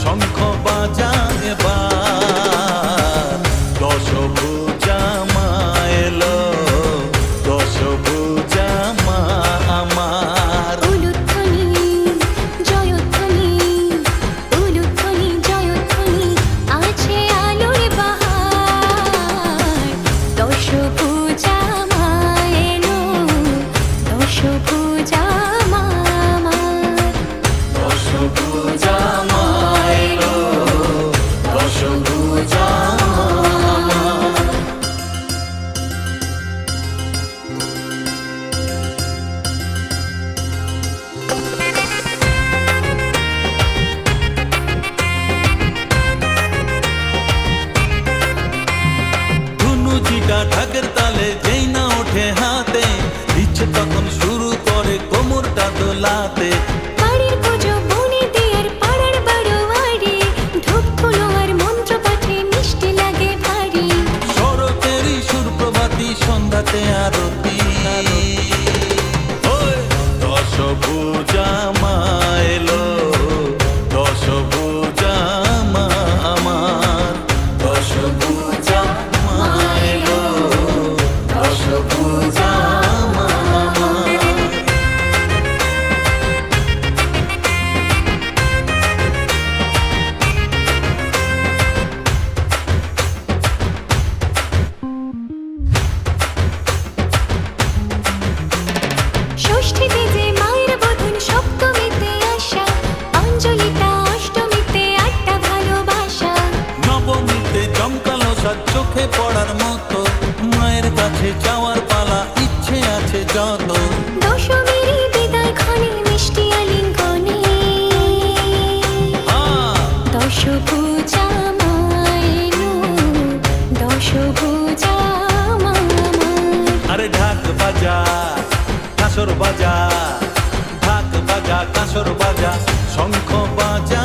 শঙ্খ বাজা এবার দশভুজা মা এলো, দশভুজা মা আমার। উলুধ্বনি জয়ধ্বনি, উলুধ্বনি জয়ধ্বনি, আছে আলোর বাহার। দশভুজা মা এলো, দশভুজা মা আমার। দশভুজা মা এলো, দশভুজা মা আমার। ধুনুচিটা ঢাকের তালে যেই না ওঠে হাতে, ইচ্ছে তখন শুরু করে কোমরটা দোলাতে। বাড়ির পুজো বনে দিয়ার পাড়ার বারোয়ারি, ধূপগুলো আর মন্ত্র পাঠে মিষ্টি লাগে ভারী। শরতেরই সুর প্রভাতী সন্ধ্যাতে আরতি। ওই দশভুজা মা এলো, দশভুজা মা আমার। দশভুজা মা এলো, দশভুজা মা আমার। ষষ্ঠীতে যে মায়ের বোধন, সপ্তমীতে আশা, অঞ্জলিটা অষ্টমীতে আটটা ভালোবাসা। নবমীতে জমকালো সাজ চোখে পড়ার মতো, মায়ের কাছে যাওয়ার পালা ইচ্ছে আছে যত। দশমীরই বিদায় ক্ষণে মিষ্টি আলিঙ্গনে, দশভুজা মা এলো, দশভুজা মা আমার। আরে ঢাক বাজা কাঁসর বাজা, ঢাক বাজা কাঁসর বাজা, শঙ্খ বাজা